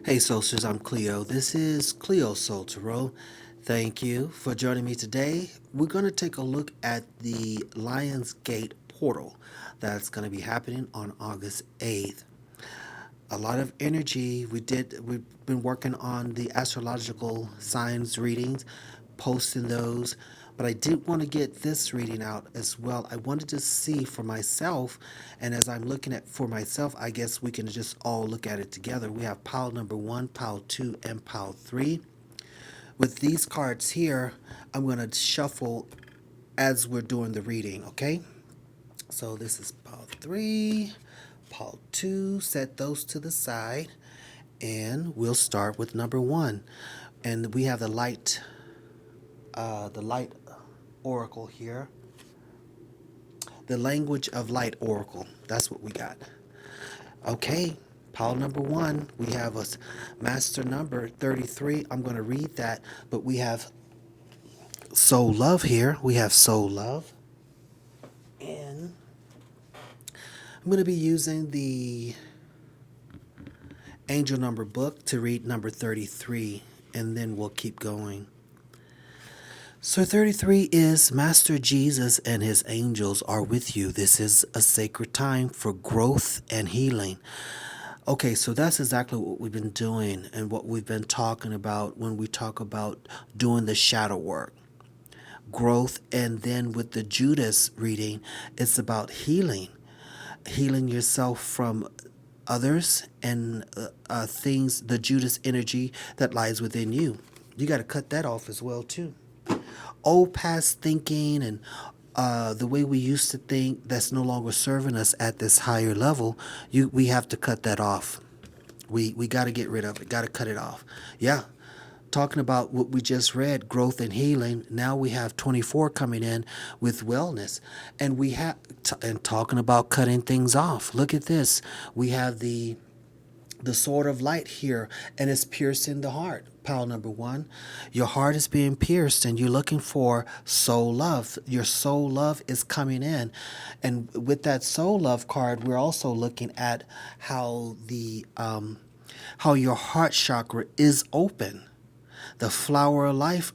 Hey Soulsters, I'm Cleo. This is Cleo Soul Tarot. Thank you for joining me today. We're going to take a look at the Lions Gate portal that's going to be happening on August 8th. A lot of energy. We've been working on the astrological signs readings, posting those, but I did want to get this reading out as well. I wanted to see for myself, and as I'm looking at for myself, I guess we can just all look at it together. We have pile number 1, pile 2, and pile 3. With these cards here, I'm going to shuffle as we're doing the reading, okay? So this is pile 3, pile 2, set those to the side, and we'll start with number 1. And we have the light oracle here. The language of light oracle. That's what we got. Okay, pile number 1, we have a master number 33. I'm going to read that, but we have soul love here. We have soul love. And I'm going to be using the angel number book to read number 33, and then we'll keep going. So 33 is Master Jesus and his angels are with you. This is a sacred time for growth and healing. Okay, so that's exactly what we've been doing and what we've been talking about when we talk about doing the shadow work. Growth, and then with the Judas reading, it's about healing. Healing yourself from others and things, the Judas energy that lies within you. You got to cut that off as well, too. Old past thinking and the way we used to think that's no longer serving us at this higher level, we have to cut that off. We got to get rid of it, got to cut it off. Yeah. Talking about what we just read, growth and healing. Now we have 24 coming in with wellness, and we have and talking about cutting things off. Look at this. We have the sword of light here, and it's piercing the heart. Pile number 1, your heart is being pierced and you're looking for soul love. Your soul love is coming in, and with that soul love card, we're also looking at how how your heart chakra is open. The flower of life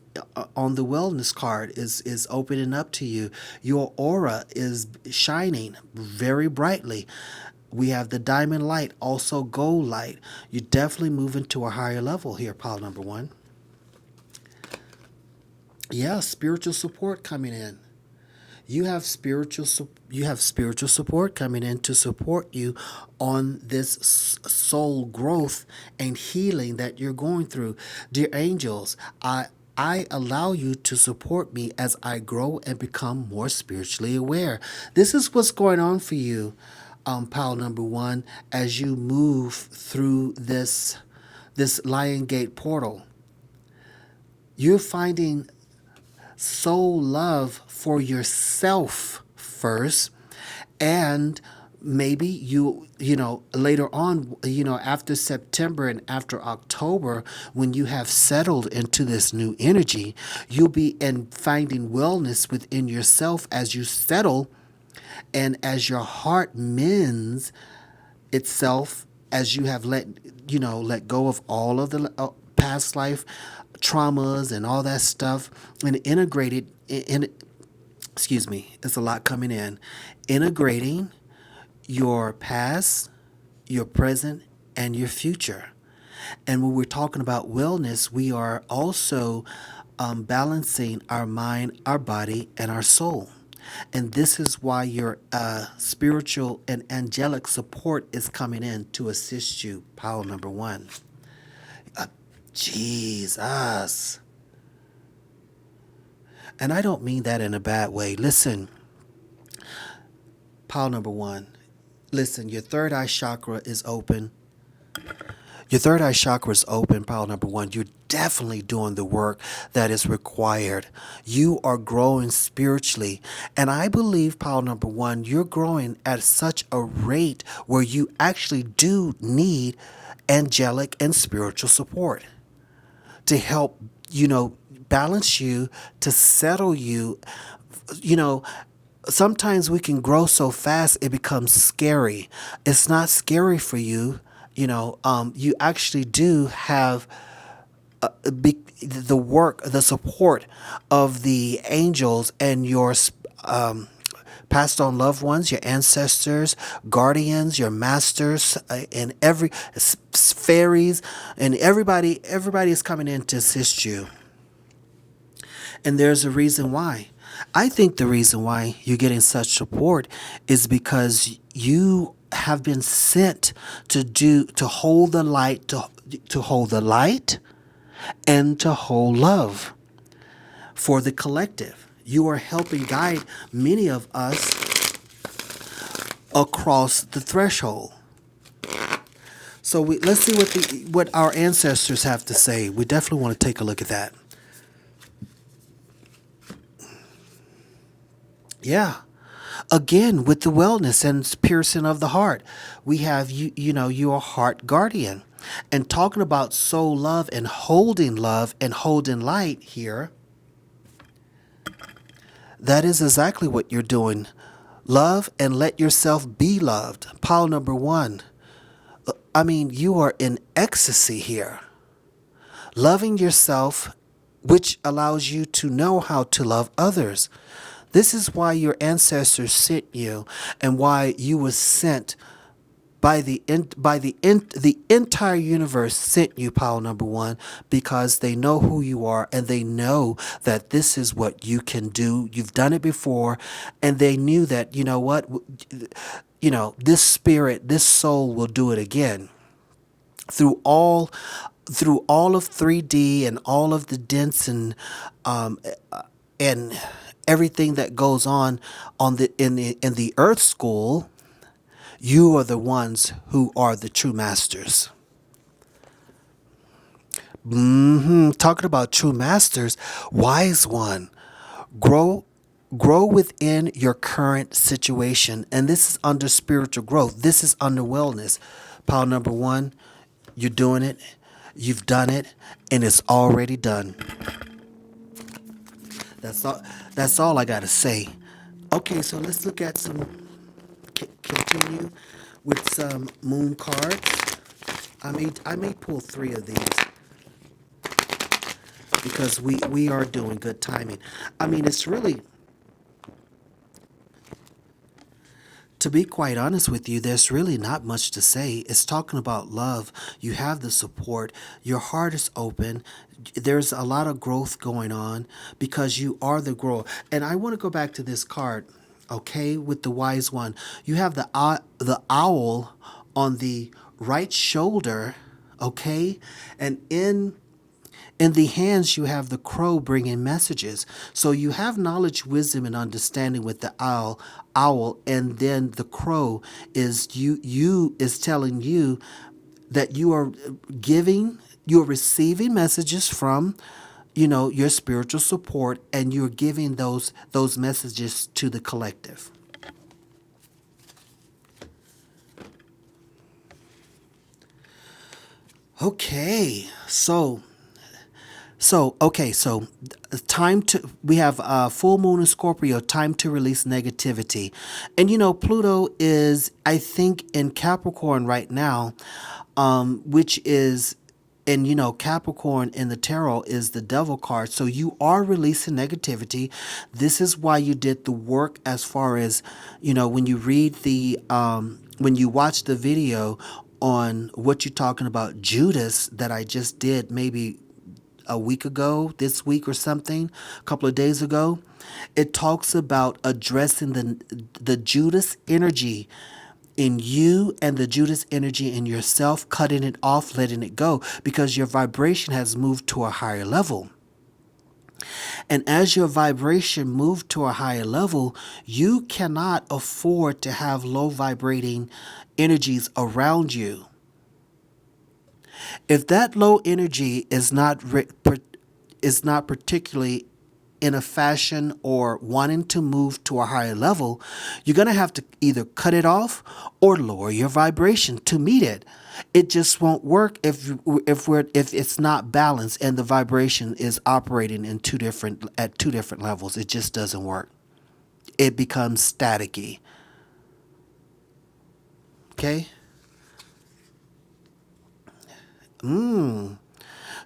on the wellness card is opening up to you. Your aura is shining very brightly. We have the diamond light, also gold light. You're definitely moving to a higher level here, pile number 1. Yeah, spiritual support coming in. You have spiritual support coming in to support you on this soul growth and healing that you're going through. Dear angels, I allow you to support me as I grow and become more spiritually aware. This is what's going on for you, pile number 1, as you move through this Lion Gate portal. You're finding soul love for yourself first, and maybe you know later on, after September and after October, when you have settled into this new energy, you'll be in finding wellness within yourself as you settle and as your heart mends itself, as you have let go of all of the past life traumas and all that stuff, and integrated in excuse me, it's a lot coming in. Integrating your past, your present, and your future. And when we're talking about wellness, we are also balancing our mind, our body, and our soul. And this is why your spiritual and angelic support is coming in to assist you. Pile number 1. Jesus. And I don't mean that in a bad way. Listen, pile number 1. Listen, your third eye chakra is open. Your third eye chakra is open, pile number 1. You're definitely doing the work that is required. You are growing spiritually. And I believe, pile number 1, you're growing at such a rate where you actually do need angelic and spiritual support to help, balance you, to settle you. You know, sometimes we can grow so fast it becomes scary. It's not scary for you You actually do have the work, the support of the angels and your passed on loved ones, your ancestors, guardians, your masters, and fairies, and everybody is coming in to assist you. And there's a reason why. I think the reason why you're getting such support is because you have been sent to hold the light, to hold the light and to hold love for the collective. You are helping guide many of us across the threshold. So let's see what our ancestors have to say. We definitely want to take a look at that. Yeah. Again, with the wellness and piercing of the heart, we have your heart guardian. And talking about soul love and holding light here, that is exactly what you're doing. Love and let yourself be loved. Pile number one. I mean, you are in ecstasy here. Loving yourself, which allows you to know how to love others. This is why your ancestors sent you and why you were sent the entire universe sent you, pile number one, because they know who you are and they know that this is what you can do. You've done it before, and they knew that, this spirit, this soul will do it again. Through all of 3D and all of the dents and everything that goes on in the Earth School, you are the ones who are the true masters. Talking about true masters, wise one, grow within your current situation, and this is under spiritual growth. This is under wellness. Pile number one, you're doing it, you've done it, and it's already done. That's all I gotta say. Okay, so let's look at continue with some moon cards. I may pull 3 of these because we are doing good timing. I mean, it's really, to be quite honest with you, there's really not much to say. It's talking about love. You have the support. Your heart is open. There's a lot of growth going on because you are the grower. And I want to go back to this card, okay, with the wise one. You have the owl on the right shoulder, okay, and in the hands, you have the crow bringing messages. So you have knowledge, wisdom, and understanding with the owl, and then the crow is is telling you that you are receiving messages from, your spiritual support, and you're giving those messages to the collective. Okay, so we have full moon in Scorpio, time to release negativity. And Pluto is, I think, in Capricorn right now, which is, and Capricorn in the tarot is the devil card. So you are releasing negativity. This is why you did the work as far as, when you when you watch the video on what you're talking about, Judas, that I just did maybe a week ago, this week or something, a couple of days ago, it talks about addressing the Judas energy in you and the Judas energy in yourself, cutting it off, letting it go, because your vibration has moved to a higher level. And as your vibration moved to a higher level, you cannot afford to have low vibrating energies around you. If that low energy is not particularly in a fashion or wanting to move to a higher level, you're going to have to either cut it off or lower your vibration to meet it. It just won't work if it's not balanced and the vibration is operating at two different levels. It just doesn't work. It becomes staticky. Okay?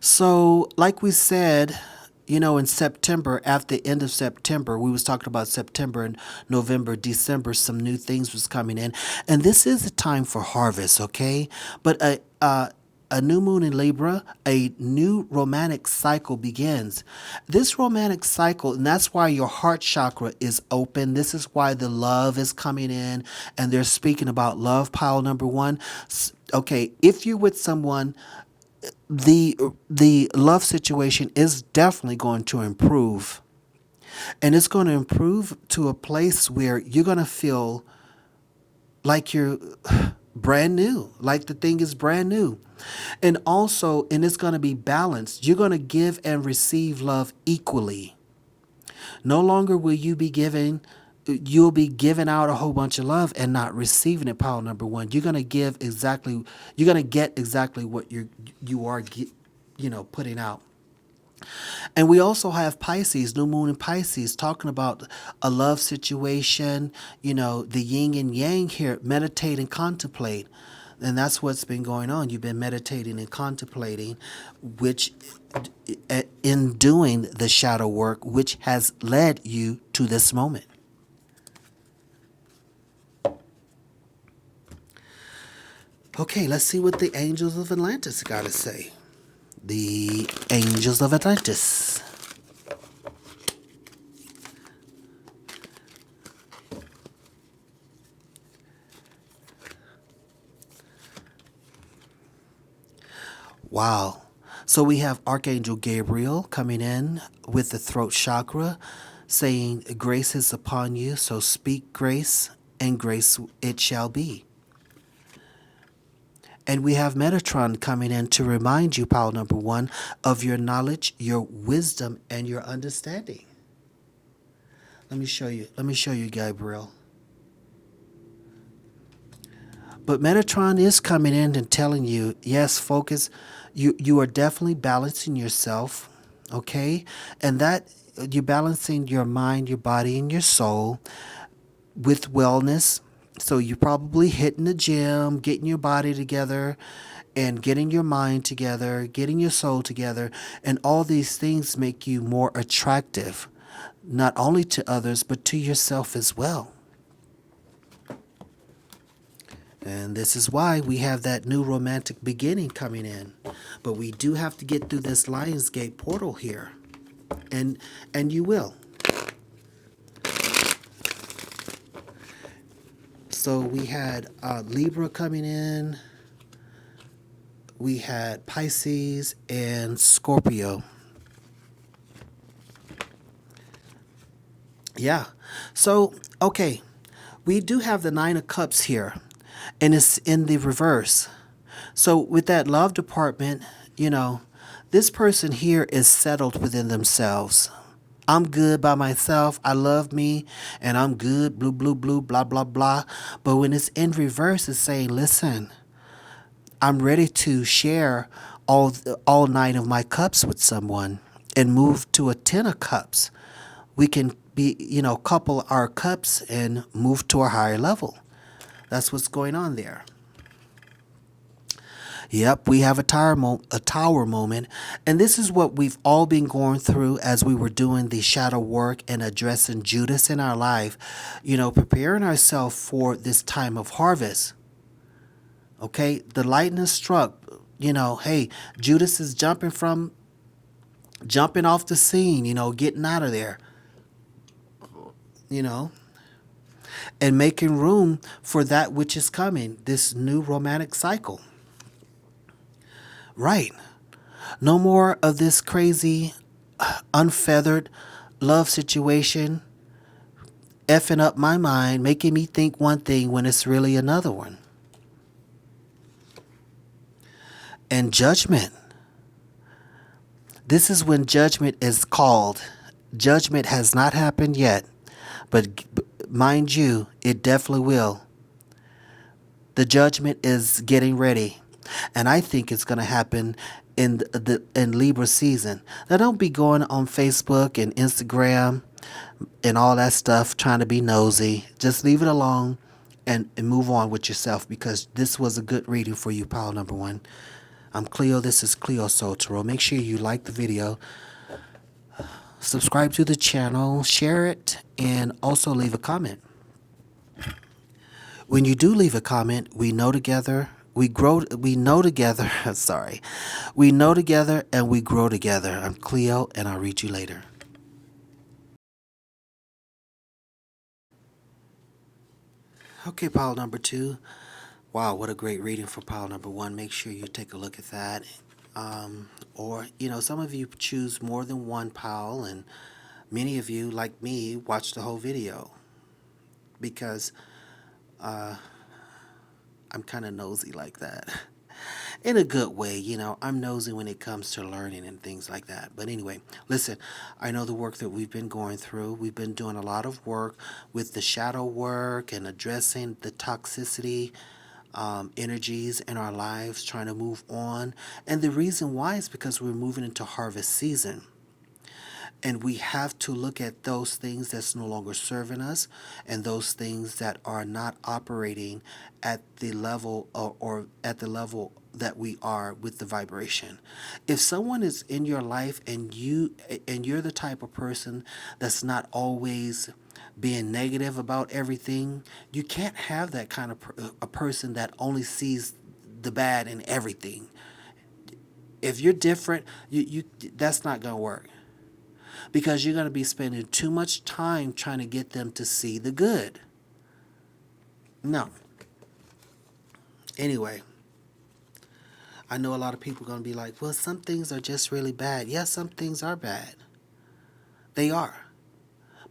So, like we said, in September, at the end of September, we was talking about September and November, December, some new things was coming in. And this is a time for harvest, okay? But a new moon in Libra, a new romantic cycle begins. This romantic cycle, and that's why your heart chakra is open. This is why the love is coming in, and they're speaking about love pile number one. Okay, if you're with someone, the love situation is definitely going to improve, and it's going to improve to a place where you're going to feel like you're brand new, like the thing is brand new. And it's going to be balanced. You're going to give and receive love equally. No longer will you be giving, you'll be giving out a whole bunch of love and not receiving it. Pile number one, you're going to get exactly what you are putting out. And we also have Pisces, new moon in Pisces, talking about a love situation, the yin and yang here, meditate and contemplate. And that's what's been going on. You've been meditating and contemplating, which in doing the shadow work, which has led you to this moment. Okay, let's see what the angels of Atlantis got to say. The angels of Atlantis. Wow. So we have Archangel Gabriel coming in with the throat chakra, saying, grace is upon you, so speak grace, and grace it shall be. And we have Metatron coming in to remind you, pile number one, of your knowledge, your wisdom, and your understanding. Let me show you, Gabriel. But Metatron is coming in and telling you, yes, focus. You are definitely balancing yourself, okay? And that you're balancing your mind, your body, and your soul with wellness. So you're probably hitting the gym, getting your body together, and getting your mind together, getting your soul together. And all these things make you more attractive, not only to others, but to yourself as well. And this is why we have that new romantic beginning coming in. But we do have to get through this Lionsgate portal here. And you will. So we had Libra coming in. We had Pisces and Scorpio. Yeah. So, okay. We do have the Nine of Cups here. And it's in the reverse. So with that love department, this person here is settled within themselves. I'm good by myself. I love me and I'm good, blue, blue, blue, blah, blah, blah. But when it's in reverse, it's saying, listen, I'm ready to share all nine of my cups with someone and move to a 10 of cups. We can couple our cups and move to a higher level. That's what's going on there. Yep, we have a tower moment. And this is what we've all been going through as we were doing the shadow work and addressing Judas in our life. Preparing ourselves for this time of harvest. Okay, the lightning struck. Hey, Judas is jumping off the scene, getting out of there. And making room for that which is coming, this new romantic cycle. Right. No more of this crazy, unfeathered love situation effing up my mind, making me think one thing when it's really another one. And judgment. This is when judgment is called. Judgment has not happened yet, but mind you, it definitely will. The judgment is getting ready, and I think it's going to happen in Libra season. Now, don't be going on Facebook and Instagram and all that stuff trying to be nosy. Just leave it alone and move on with yourself, because this was a good reading for you, pile number one. I'm Cleo. This is Cleo Soul Tarot. Make sure you like the video, subscribe to the channel, share it, and also leave a comment. When you do leave a comment, we know together, we know together, sorry. We know together and we grow together. I'm Cleo, and I'll read you later. Okay, pile number 2. Wow, what a great reading for pile number 1. Make sure you take a look at that. Or, some of you choose more than one pile, and many of you, like me, watch the whole video because I'm kind of nosy like that. In a good way, I'm nosy when it comes to learning and things like that. But anyway, listen, I know the work that we've been going through. We've been doing a lot of work with the shadow work and addressing the toxicity energies in our lives, trying to move on. And the reason why is because we're moving into harvest season. And we have to look at those things that's no longer serving us and those things that are not operating at the level or at the level that we are with the vibration. If someone is in your life and you're the type of person that's not always being negative about everything, you can't have that kind of a person that only sees the bad in everything. If you're different, you that's not going to work. Because you're going to be spending too much time trying to get them to see the good. No. Anyway, I know a lot of people are going to be like, well, some things are just really bad. Yes, some things are bad. They are.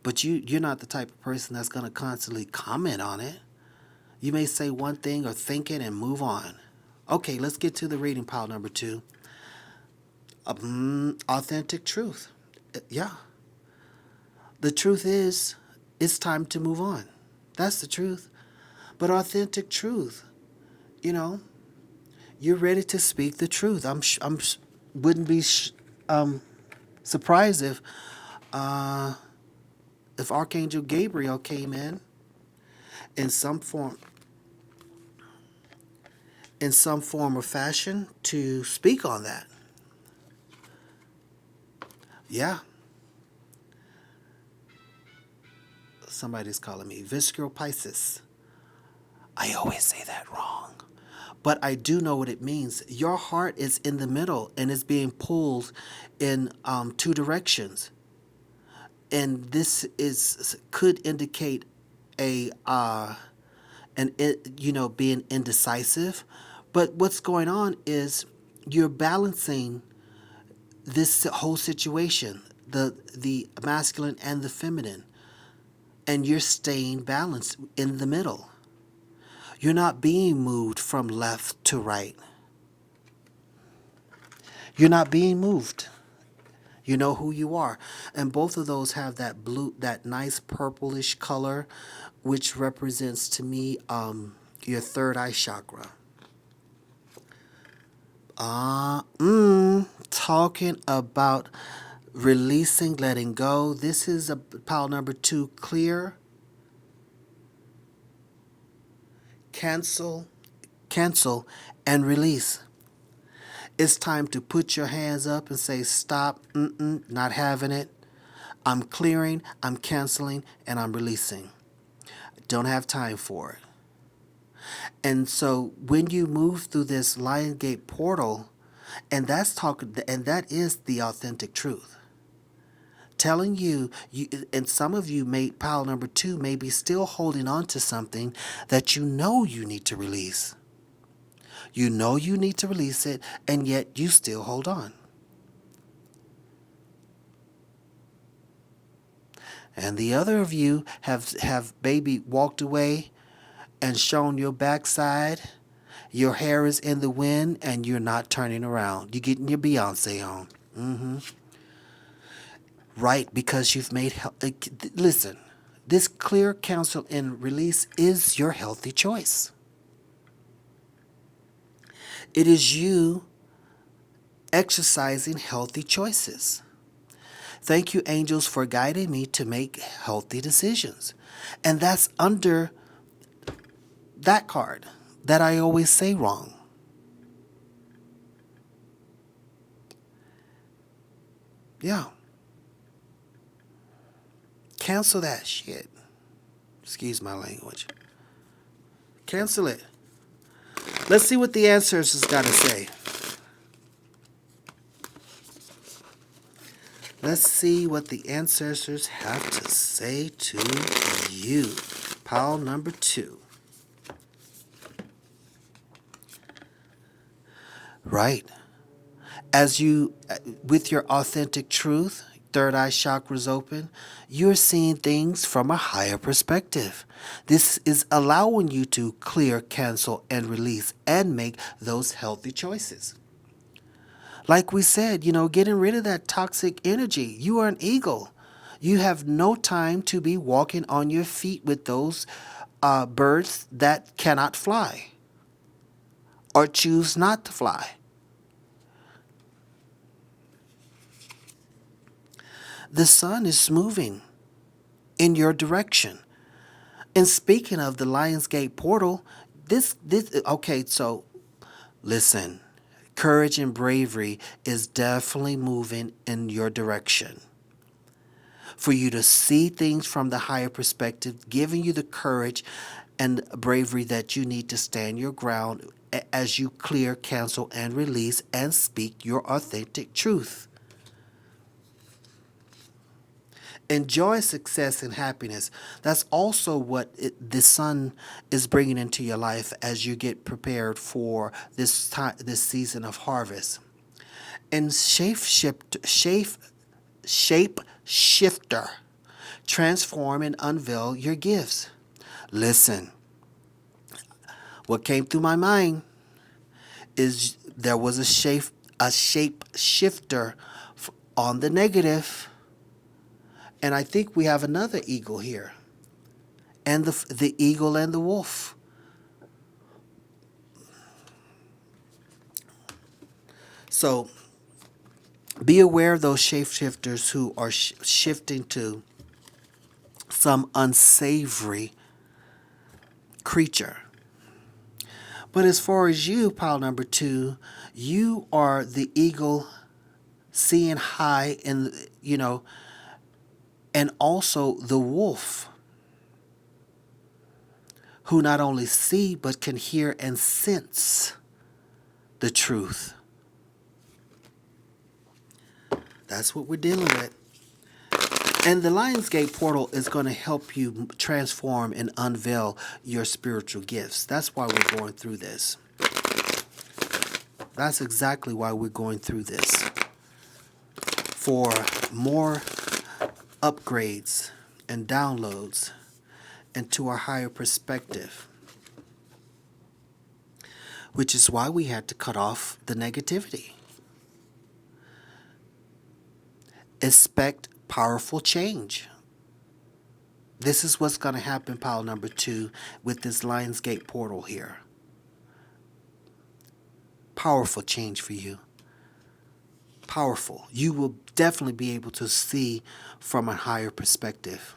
But you're not the type of person that's going to constantly comment on it. You may say one thing or think it and move on. Okay, let's get to the reading pile number 2. Authentic truth. Yeah. The truth is, it's time to move on. That's the truth. But authentic truth, you're ready to speak the truth. Wouldn't be surprised if Archangel Gabriel came in some form or fashion to speak on that. Yeah. Somebody's calling me Visceral Pisces. I always say that wrong. But I do know what it means. Your heart is in the middle and is being pulled in 2 directions. And this could indicate being indecisive. But what's going on is you're balancing this whole situation, the masculine and the feminine, and you're staying balanced in the middle. You're not being moved from left to right. You're not being moved. You know who you are. And both of those have that blue, that nice purplish color, which represents to me your third eye chakra. Talking about releasing, letting go. This is a pile number 2, clear, cancel, and release. It's time to put your hands up and say, stop, not having it. I'm clearing, I'm canceling, and I'm releasing. Don't have time for it. And so when you move through this Lion Gate portal, and that is the authentic truth. Telling you, and some of you pile number 2 may be still holding on to something that you need to release. You know you need to release it, and yet you still hold on. And the other of you have maybe walked away and shown your backside. Your hair is in the wind, and you're not turning around. You're getting your Beyonce on. Right, because you've made... Listen, this clear, counsel, and release is your healthy choice. It is you exercising healthy choices. Thank you, angels, for guiding me to make healthy decisions. And that's under that card that I always say wrong. Yeah. Cancel that shit. Excuse my language. Cancel it. Let's see what the ancestors got to say. Let's see what the ancestors have to say to you. Pile number 2. Right. As you, with your authentic truth, third eye chakras open, you're seeing things from a higher perspective. This is allowing you to clear, cancel, and release and make those healthy choices. Like we said, getting rid of that toxic energy. You are an eagle. You have no time to be walking on your feet with those birds that cannot fly or choose not to fly. The sun is moving in your direction. And speaking of the Lionsgate portal, okay, so listen, courage and bravery is definitely moving in your direction. For you to see things from the higher perspective, giving you the courage and bravery that you need to stand your ground as you clear, cancel, and release and speak your authentic truth. Enjoy success and happiness. That's also what the sun is bringing into your life as you get prepared for this time, this season of harvest. And shape shifter, transform and unveil your gifts. Listen, what came through my mind is there was a shape shifter on the negative. And I think we have another eagle here. And the eagle and the wolf. So be aware of those shapeshifters who are shifting to some unsavory creature. But as far as you, pile number 2, you are the eagle seeing high in, and also the wolf who not only see but can hear and sense the truth. That's what we're dealing with. And the Lionsgate portal is going to help you transform and unveil your spiritual gifts. That's why we're going through this. That's exactly why we're going through this. For more upgrades and downloads into our higher perspective. Which is why we had to cut off the negativity. Expect powerful change. This is what's going to happen, pile number 2, with this Lionsgate portal here. Powerful change for you. Powerful. You will definitely be able to see from a higher perspective.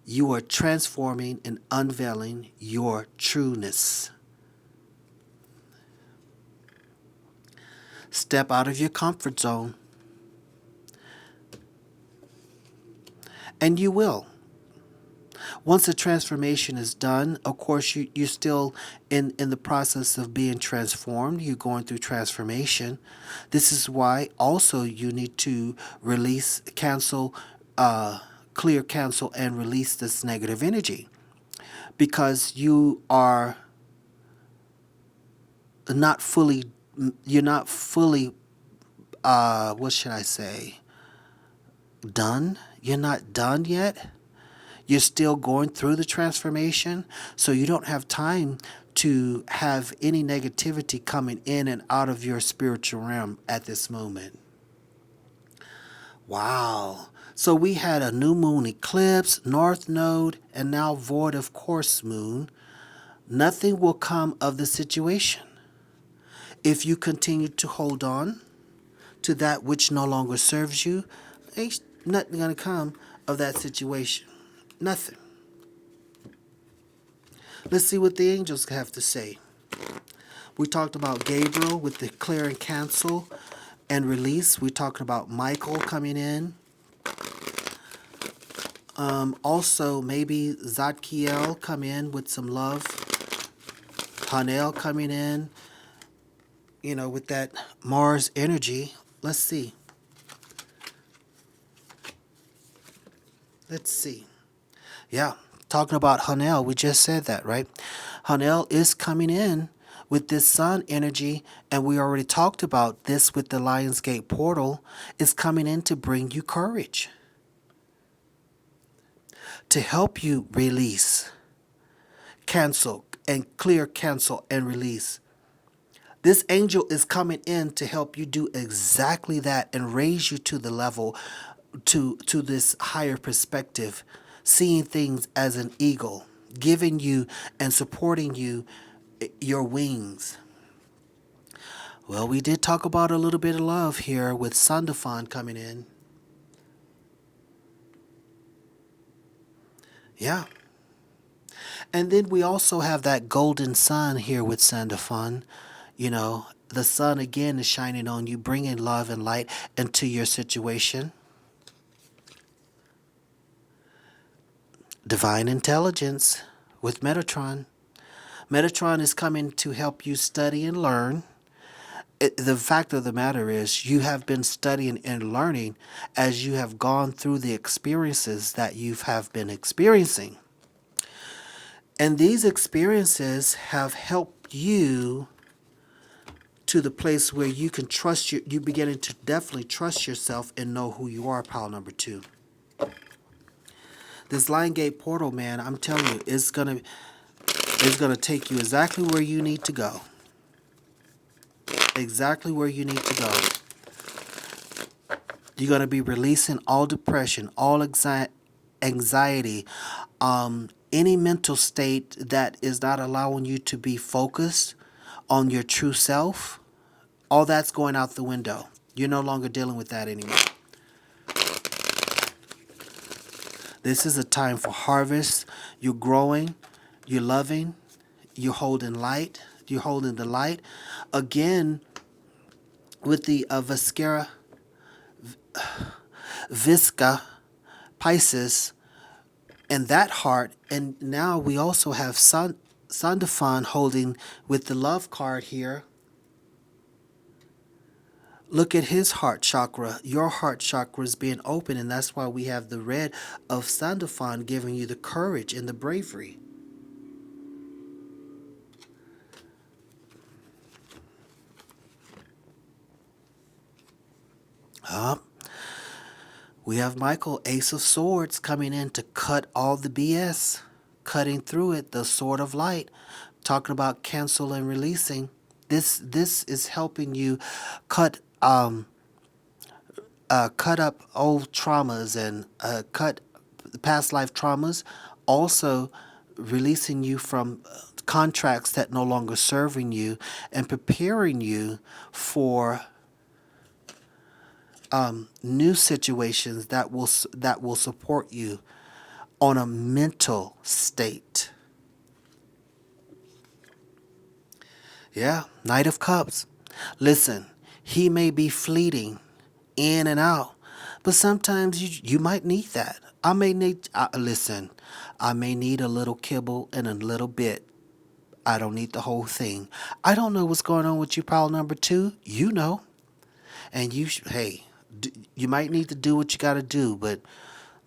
You are transforming and unveiling your trueness. Step out of your comfort zone. And you will. Once the transformation is done, of course, you're still in the process of being transformed. You're going through transformation. This is why also you need to release, cancel, clear, cancel, and release this negative energy. Because you're not fully, what should I say, done? You're not done yet. You're still going through the transformation, so you don't have time to have any negativity coming in and out of your spiritual realm at this moment. Wow. So we had a new moon eclipse, north node, and now void of course moon. Nothing will come of the situation. If you continue to hold on to that which no longer serves you, ain't nothing going to come of that situation. Nothing. Let's see what the angels have to say. We talked about Gabriel with the clear and cancel and release. We're talking about Michael coming in. Also, maybe Zadkiel come in with some love. Hanel coming in, with that Mars energy. Let's see. Let's see. Yeah, talking about Hanel, we just said that, right? Hanel is coming in with this sun energy, and we already talked about this with the Lionsgate portal. Is coming in to bring you courage, to help you release, cancel, and clear, cancel, and release. This angel is coming in to help you do exactly that and raise you to the level, to this higher perspective, seeing things as an eagle, giving you and supporting you your wings. Well, we did talk about a little bit of love here with Sandafan coming in. Yeah. And then we also have that golden sun here with Sandafan. The sun again is shining on you, bringing love and light into your situation. Divine intelligence with Metatron. Metatron is coming to help you study and learn. The fact of the matter is, you have been studying and learning as you have gone through the experiences that you have been experiencing. And these experiences have helped you to the place where you can trust you beginning to definitely trust yourself and know who you are, pile number 2. This Lion Gate portal, man, I'm telling you, it's gonna take you exactly where you need to go. Exactly where you need to go. You're gonna be releasing all depression, all anxiety, any mental state that is not allowing you to be focused on your true self. All that's going out the window. You're no longer dealing with that anymore. This is a time for harvest. You're growing. You're loving. You're holding light. You're holding the light. Again, with the Visca Pisces and that heart. And now we also have Sandafan holding with the love card here. Look at his heart chakra. Your heart chakra is being open, and that's why we have the red of Sandafan giving you the courage and the bravery. We have Michael, Ace of Swords, coming in to cut all the BS, cutting through it, the sword of light, talking about cancel and releasing. This is helping you cut up old traumas and cut past life traumas. Also, releasing you from contracts that no longer serving you and preparing you for new situations that will support you on a mental state. Yeah, Knight of Cups. Listen, he may be fleeting in and out, but sometimes you might need that. I may need a little kibble and a little bit. I don't need the whole thing. I don't know what's going on with you, pile number 2. You know. And you might need to do what you got to do, but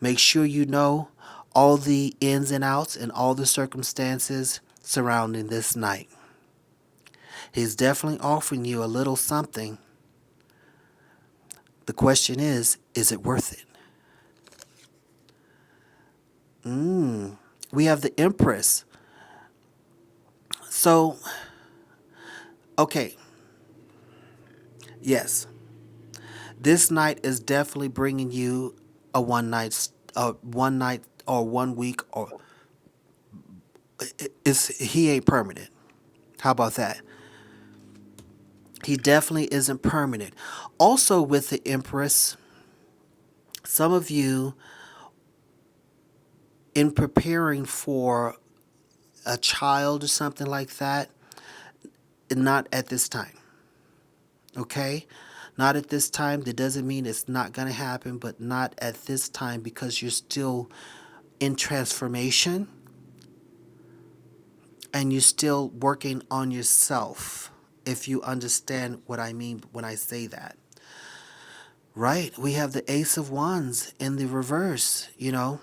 make sure you know all the ins and outs and all the circumstances surrounding this night. He's definitely offering you a little something. The question is it worth it? We have the Empress. So, okay. Yes. This night is definitely bringing you a one night or 1 week, or he ain't permanent. How about that? He definitely isn't permanent. Also with the Empress, some of you, in preparing for a child or something like that, not at this time. Okay? Not at this time. That doesn't mean it's not going to happen, but not at this time because you're still in transformation and you're still working on yourself, if you understand what I mean when I say that. Right? We have the Ace of Wands in the reverse, you know.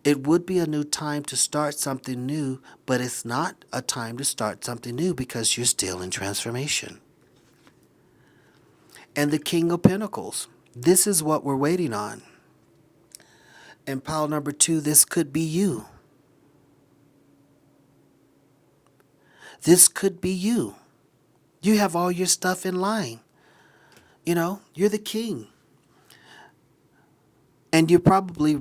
It would be a new time to start something new, but it's not a time to start something new because you're still in transformation. And the King of Pentacles. This is what we're waiting on. And pile number 2, this could be you. This could be you. You have all your stuff in line. You know, you're the king. And you're probably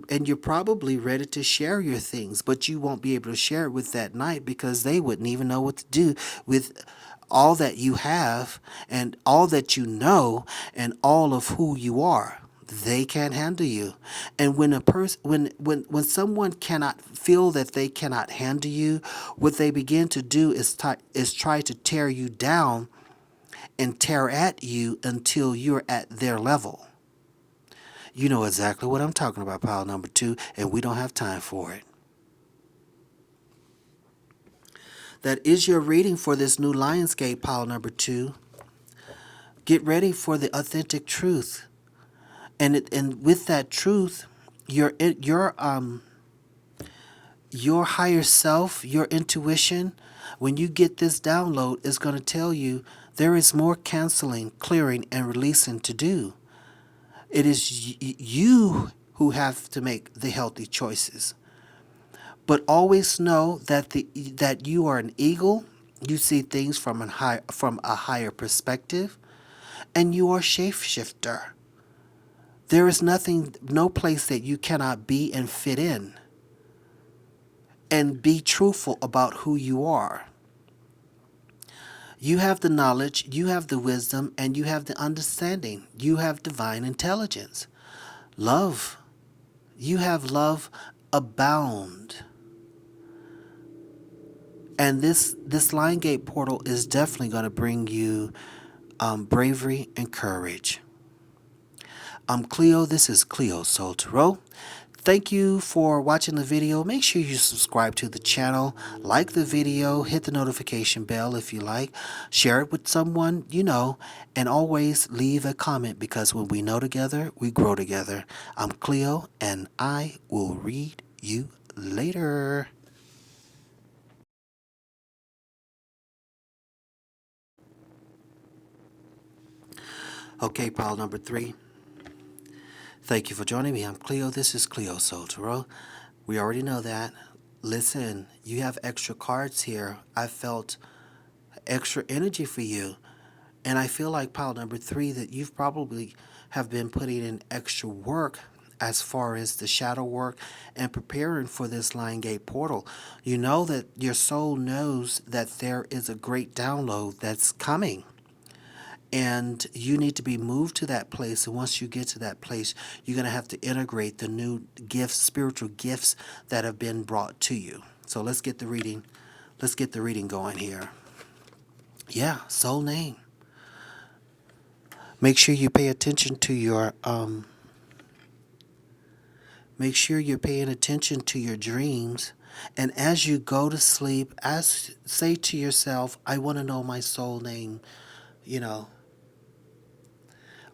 ready to share your things, but you won't be able to share it with that knight because they wouldn't even know what to do with all that you have and all that you know and all of who you are. They can't handle you. And when a person when someone cannot feel that they cannot handle you, what they begin to do is try to tear you down and tear at you until you're at their level. You know exactly what I'm talking about, pile number 2, and we don't have time for it. That is your reading for this new Lionsgate, pile number 2. Get ready for the authentic truth. And with that truth, your higher self, your intuition, when you get this download, is going to tell you there is more canceling, clearing, and releasing to do. It is you who have to make the healthy choices. But always know that you are an eagle. You see things from a higher perspective, and you are a shapeshifter. There is no place that you cannot be and fit in. And be truthful about who you are. You have the knowledge, you have the wisdom, and you have the understanding. You have divine intelligence. Love. You have love abound. And this Lion Gate portal is definitely going to bring you bravery and courage. I'm Cleo. This is Cleo Soul Tarot. Thank you for watching the video. Make sure you subscribe to the channel, like the video, hit the notification bell if you like, share it with someone you know, and always leave a comment because when we know together, we grow together. I'm Cleo, and I will read you later. Okay, pile number 3. Thank you for joining me. I'm Cleo. This is Cleo Soul Tarot. We already know that. Listen, you have extra cards here. I felt extra energy for you. And I feel like pile number 3 that you've probably have been putting in extra work as far as the shadow work and preparing for this Lion Gate portal. You know that your soul knows that there is a great download that's coming. And you need to be moved to that place. And once you get to that place, you're going to have to integrate the new gifts, spiritual gifts that have been brought to you. So let's get the reading. Let's get the reading going here. Yeah, soul name. Make sure you pay attention to your make sure you're paying attention to your dreams. And as you go to sleep, say to yourself, I want to know my soul name, you know.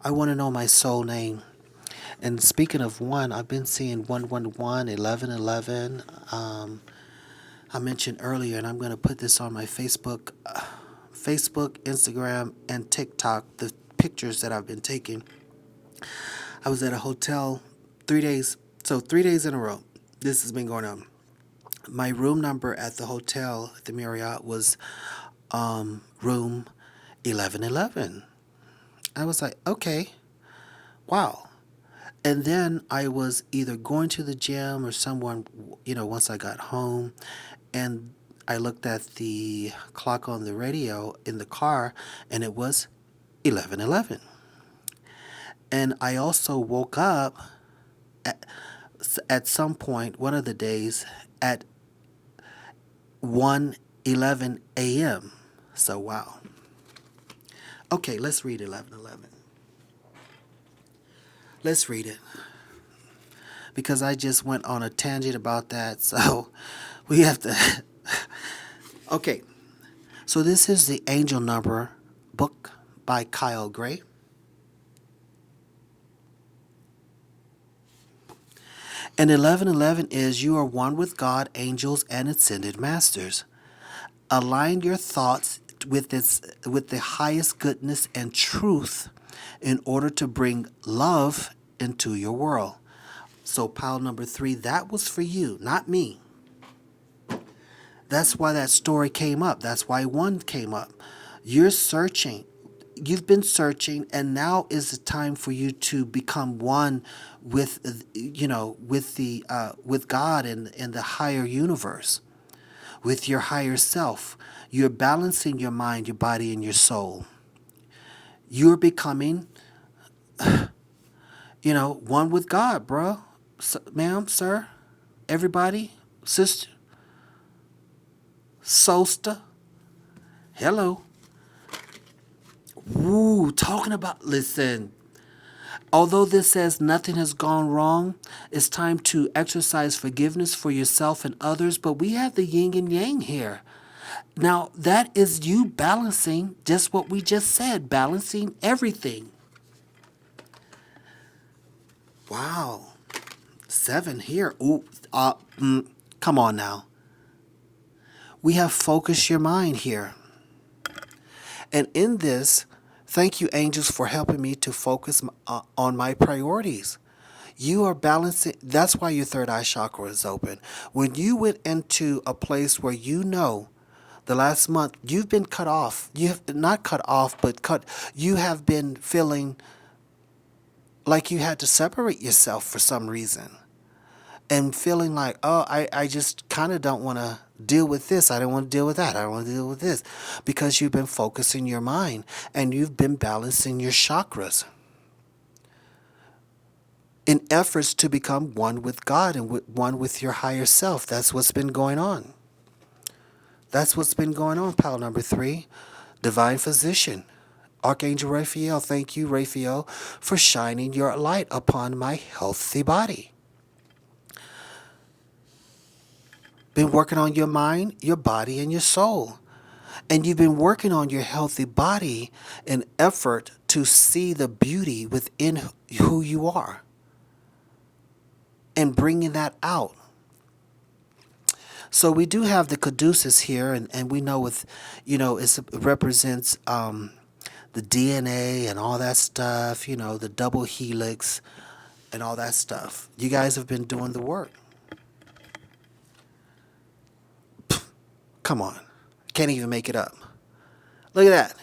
I want to know my soul name. And speaking of 1, I've been seeing 111, 1111. I mentioned earlier, and I'm going to put this on my Facebook, Instagram, and TikTok, the pictures that I've been taking. I was at a hotel 3 days, so 3 days in a row. This has been going on. My room number at the hotel, at the Marriott, was room 1111. I was like, okay, wow. And then I was either going to the gym or someone, once I got home, and I looked at the clock on the radio in the car, and it was 11:11. And I also woke up at some point, one of the days, at 1:11 a.m. So, wow. Okay, let's read 11:11. Let's read it. Because I just went on a tangent about that. So we have to. Okay. So this is the Angel Number book by Kyle Gray. And 1111 is you are one with God, angels, and ascended masters. Align your thoughts with the highest goodness and truth in order to bring love into your world. So pile number 3, that was for you, not me. That's why that story came up. That's why 1 came up. You're searching. You've been searching, and now is the time for you to become one with, with God and the higher universe, with your higher self. You're balancing your mind, your body, and your soul. You're becoming, one with God, bro. Ma'am, sir, everybody, sister, Sosta. Hello. Woo, talking about, listen. Although this says nothing has gone wrong, it's time to exercise forgiveness for yourself and others, but we have the yin and yang here. Now, that is you balancing just what we just said, balancing everything. Wow. 7 here. Ooh, come on now. We have focused your mind here. And in this, thank you, angels, for helping me to focus on my priorities. You are balancing. That's why your third eye chakra is open. When you went into a place where the last month, you've been cut off. You have not cut off, but you have been feeling like you had to separate yourself for some reason. And feeling like, oh, I just kind of don't want to deal with this. I don't want to deal with that. I don't want to deal with this. Because you've been focusing your mind and you've been balancing your chakras in efforts to become one with God and one with your higher self. That's what's been going on. That's what's been going on, pal number 3. Divine Physician. Archangel Raphael, thank you, Raphael, for shining your light upon my healthy body. Been working on your mind, your body, and your soul. And you've been working on your healthy body in effort to see the beauty within who you are and bringing that out. So we do have the caduceus here, and we know it represents the DNA and all that stuff, the double helix and all that stuff. You guys have been doing the work. Come on. Can't even make it up. Look at that.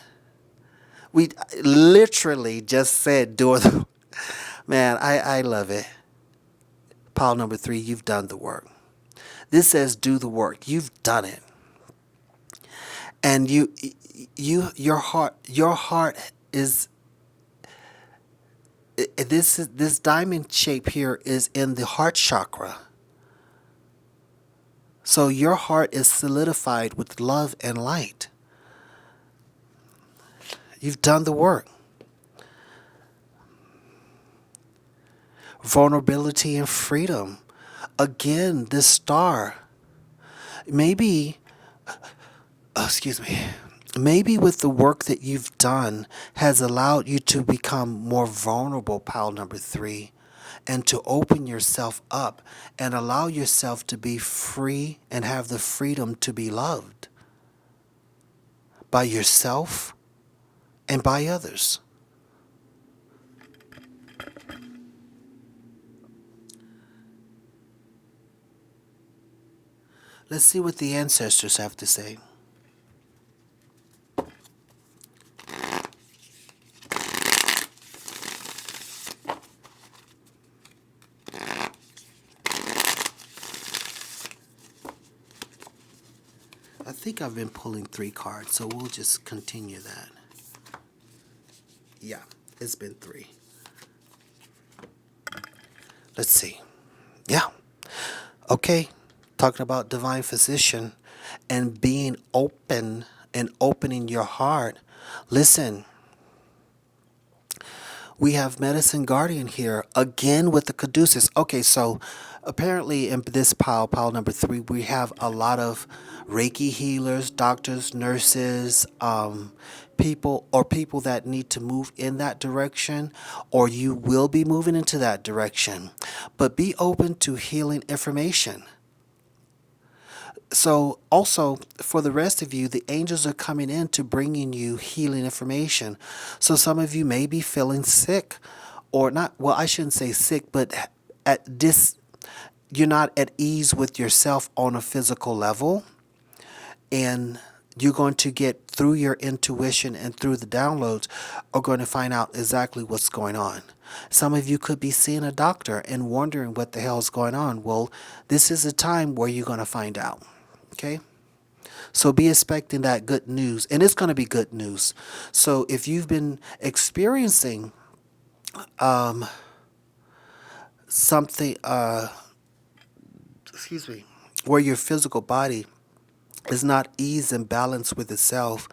We literally just said doing the... Man, I love it. Pile number 3, you've done the work. This says do the work. You've done it. And your heart is... This diamond shape here is in the heart chakra. So your heart is solidified with love and light. You've done the work. Vulnerability and freedom. Again, this star. Maybe with the work that you've done has allowed you to become more vulnerable, pal number 3. And to open yourself up and allow yourself to be free and have the freedom to be loved by yourself and by others. Let's see what the ancestors have to say. I think I've been pulling 3 cards, so we'll just continue that. Yeah, it's been 3. Let's see. Yeah. Okay. Talking about Divine Physician and being open and opening your heart. Listen. We have Medicine Guardian here again with the caduceus. Okay, so apparently in this pile number 3, we have a lot of Reiki healers, doctors, nurses, people that need to move in that direction, or you will be moving into that direction. But be open to healing information. So also for the rest of you, the angels are coming in to bringing you healing information. So some of you may be feeling sick, or not. Well, I shouldn't say sick, but at this, you're not at ease with yourself on a physical level, and you're going to get through your intuition and through the downloads are going to find out exactly what's going on. Some of you could be seeing a doctor and wondering what the hell is going on. Well, this is a time where you're going to find out. Okay? So be expecting that good news, and it's going to be good news. So if you've been experiencing something, where your physical body is not ease and balance with itself,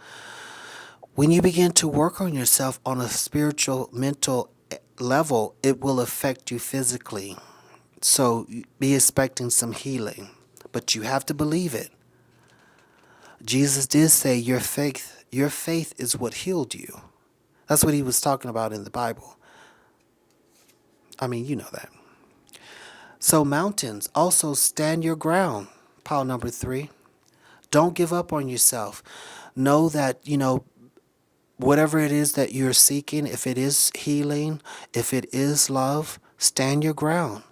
when you begin to work on yourself on a spiritual, mental level, it will affect you physically. So be expecting some healing, but you have to believe it. Jesus did say your faith is what healed you. That's what he was talking about in the Bible. I mean, you know that. So mountains, also stand your ground. Pile number 3. Don't give up on yourself. Know that, whatever it is that you're seeking, if it is healing, if it is love, stand your ground.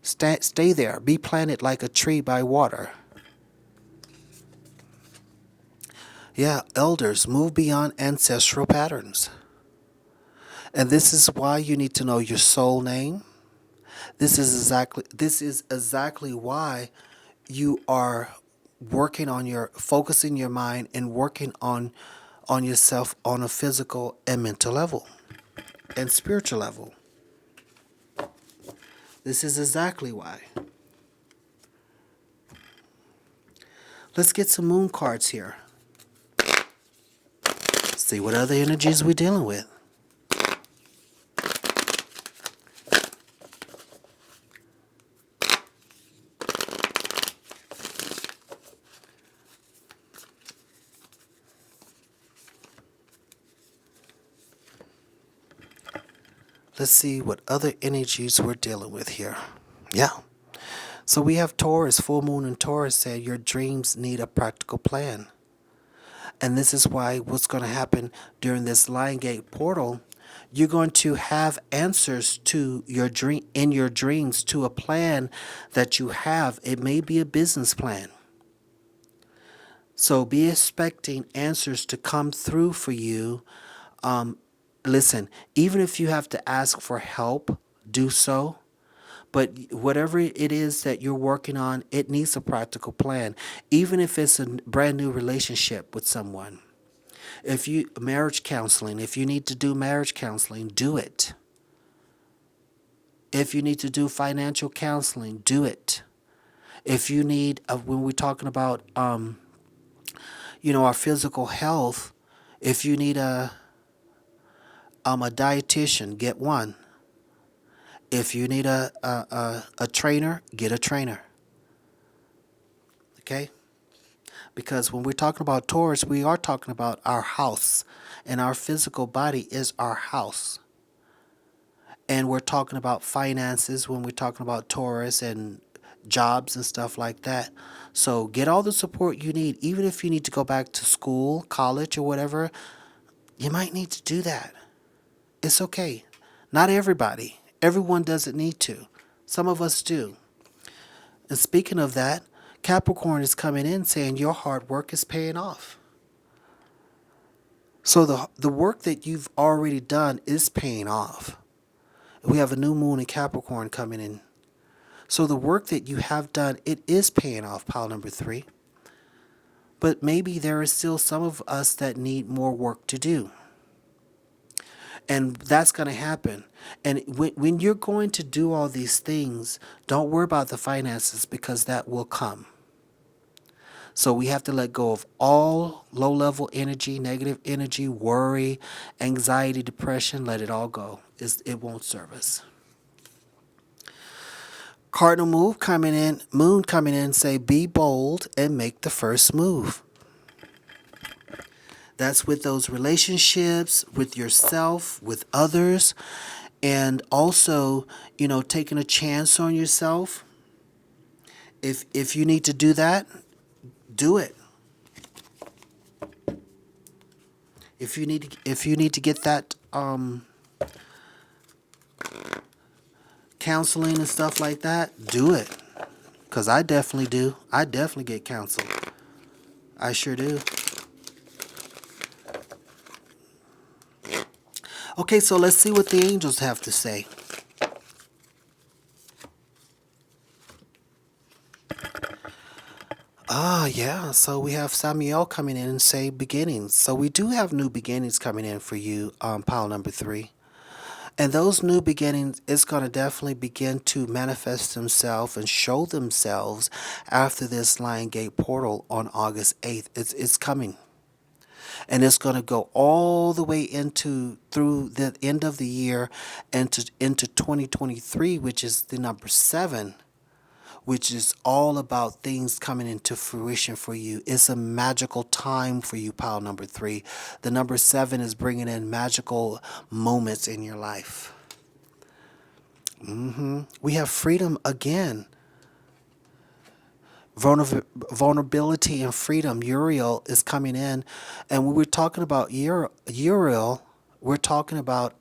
Stay there. Be planted like a tree by water. Yeah, elders, move beyond ancestral patterns. And this is why you need to know your soul name. This is exactly why you are focusing your mind and working on yourself on a physical and mental level and spiritual level. This is exactly why. Let's get some moon cards here. See what other energies we're dealing with. Let's see what other energies we're dealing with here. Yeah. So we have Taurus, full moon in Taurus said your dreams need a practical plan. And this is why what's going to happen during this Lion Gate portal, you're going to have answers to your dreams to a plan that you have. It may be a business plan. So be expecting answers to come through for you. Listen, even if you have to ask for help, do so. But whatever it is that you're working on, it needs a practical plan. Even if it's a brand new relationship with someone. Marriage counseling, if you need to do marriage counseling, do it. If you need to do financial counseling, do it. If you need, when we're talking about, our physical health, if you need a dietitian, get one. If you need a trainer, get a trainer. Okay? Because when we're talking about Taurus, we are talking about our house. And our physical body is our house. And we're talking about finances when we're talking about Taurus and jobs and stuff like that. So get all the support you need. Even if you need to go back to school, college, or whatever, you might need to do that. It's okay. Not everybody. Everyone doesn't need to. Some of us do. And speaking of that, Capricorn is coming in saying your hard work is paying off. So the work that you've already done is paying off. We have a new moon in Capricorn coming in. So the work that you have done, it is paying off, pile number 3. But maybe there is still some of us that need more work to do. And that's going to happen. And when you're going to do all these things, don't worry about the finances because that will come. So we have to let go of all low level energy, negative energy, worry, anxiety, depression. Let it all go. It won't serve us. Cardinal moon coming in, say, be bold and make the first move. That's with those relationships, with yourself, with others, and also, taking a chance on yourself. If you need to do that, do it. If you need to get that counseling and stuff like that, do it. Cause I definitely do. I definitely get counsel. I sure do. Okay, so let's see what the angels have to say. Ah, yeah. So we have Samuel coming in and say beginnings. So we do have new beginnings coming in for you, pile number 3. And those new beginnings is going to definitely begin to manifest themselves and show themselves after this Lion Gate portal on August 8th. It's coming. And it's going to go all the way through the end of the year and into 2023, which is the number 7, which is all about things coming into fruition for you. It's a magical time for you, pile number 3. The number 7 is bringing in magical moments in your life. We have freedom again. Vulnerability and freedom. Uriel is coming in. And when we're talking about Uriel, we're talking about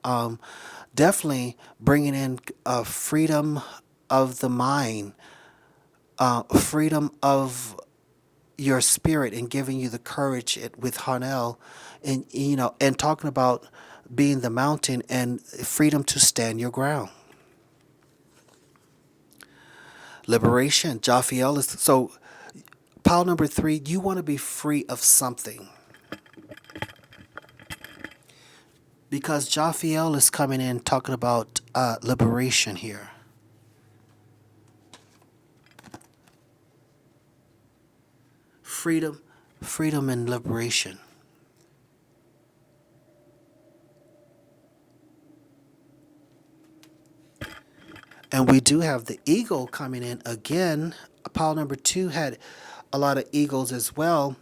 definitely bringing in freedom of the mind, freedom of your spirit, and giving you the courage with Hanel, and talking about being the mountain and freedom to stand your ground. Liberation. Jophiel is so. Pile number 3. You want to be free of something, because Jophiel is coming in talking about liberation here. Freedom and liberation. And we do have the eagle coming in again. Pile number 2 had a lot of eagles as well.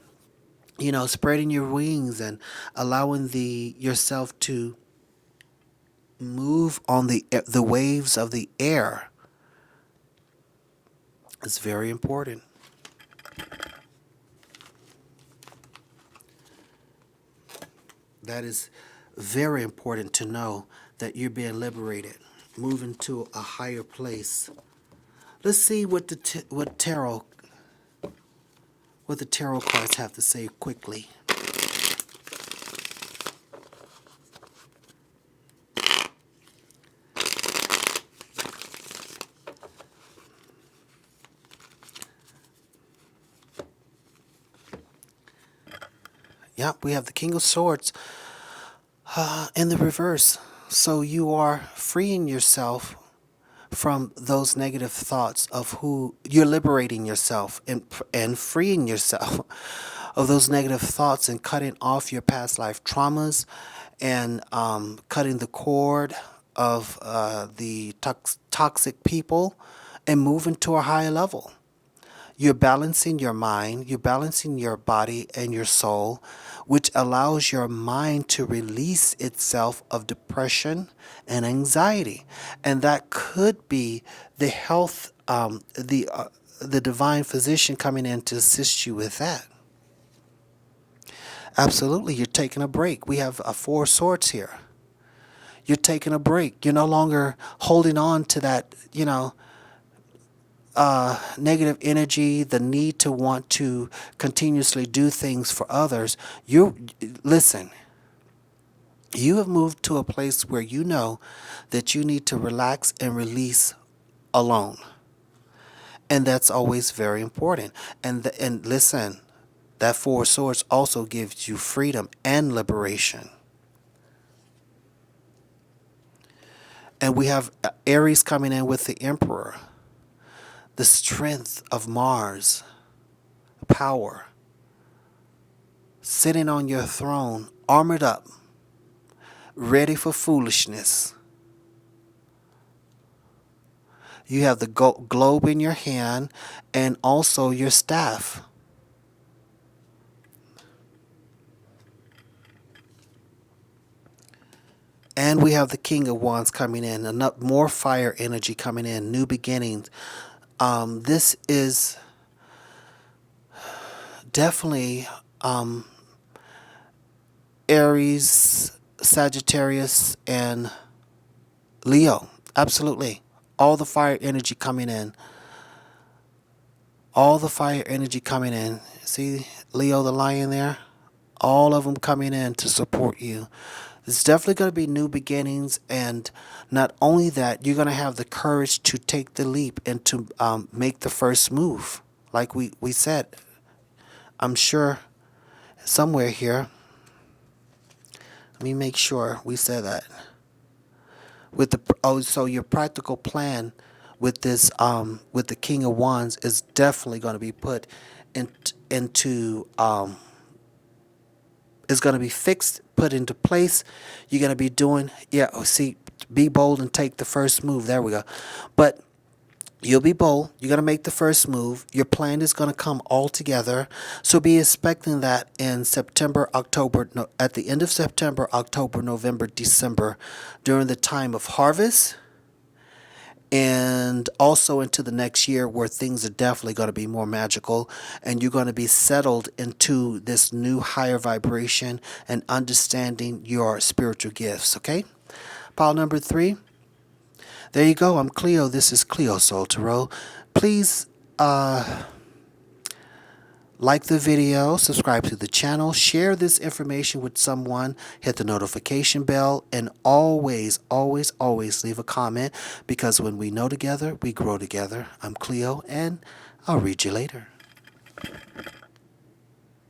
Spreading your wings and allowing yourself to move on the waves of the air. It's very important. That is very important to know that you're being liberated, moving to a higher place. Let's see what the tarot cards have to say quickly. Yep, we have the King of Swords in the reverse. So you are freeing yourself from those negative thoughts of who you're liberating yourself and freeing yourself of those negative thoughts and cutting off your past life traumas and cutting the cord of the toxic people and moving to a higher level. You're balancing your mind, you're balancing your body and your soul, which allows your mind to release itself of depression and anxiety. And that could be the health, the divine physician coming in to assist you with that. Absolutely, you're taking a break. We have 4 swords here. You're taking a break. You're no longer holding on to that, negative energy, the need to want to continuously do things for others. Listen, you have moved to a place where you know that you need to relax and release alone. And that's always very important. And listen, that 4 swords also gives you freedom and liberation. And we have Aries coming in with the Emperor. The strength of Mars, power, sitting on your throne, armored up, ready for foolishness. You have the globe in your hand and also your staff. And we have the King of Wands coming in, enough more fire energy coming in, new beginnings. This is definitely Aries, Sagittarius, and Leo. Absolutely. All the fire energy coming in. All the fire energy coming in. See Leo the lion there? All of them coming in to support you. It's definitely going to be new beginnings, and not only that, you're going to have the courage to take the leap and to make the first move. Like we said, I'm sure somewhere here, let me make sure we said that. With the so your practical plan with this with the King of Wands is definitely going to be put into is going to be fixed, put into place. You're going to be doing, see, be bold and take the first move. There we go. But you'll be bold. You're going to make the first move. Your plan is going to come all together. So be expecting that in September, October, no, at the end of September, October, November, December, during the time of harvest, and also into the next year where things are definitely going to be more magical, and you're going to be settled into this new higher vibration and understanding your spiritual gifts. Okay, pile number 3. There you go. I'm Cleo. This is Cleo Soul Tarot. Please like the video, subscribe to the channel, share this information with someone, hit the notification bell, and always, always, always leave a comment, because when we know together, we grow together. I'm Cleo, and I'll read you later.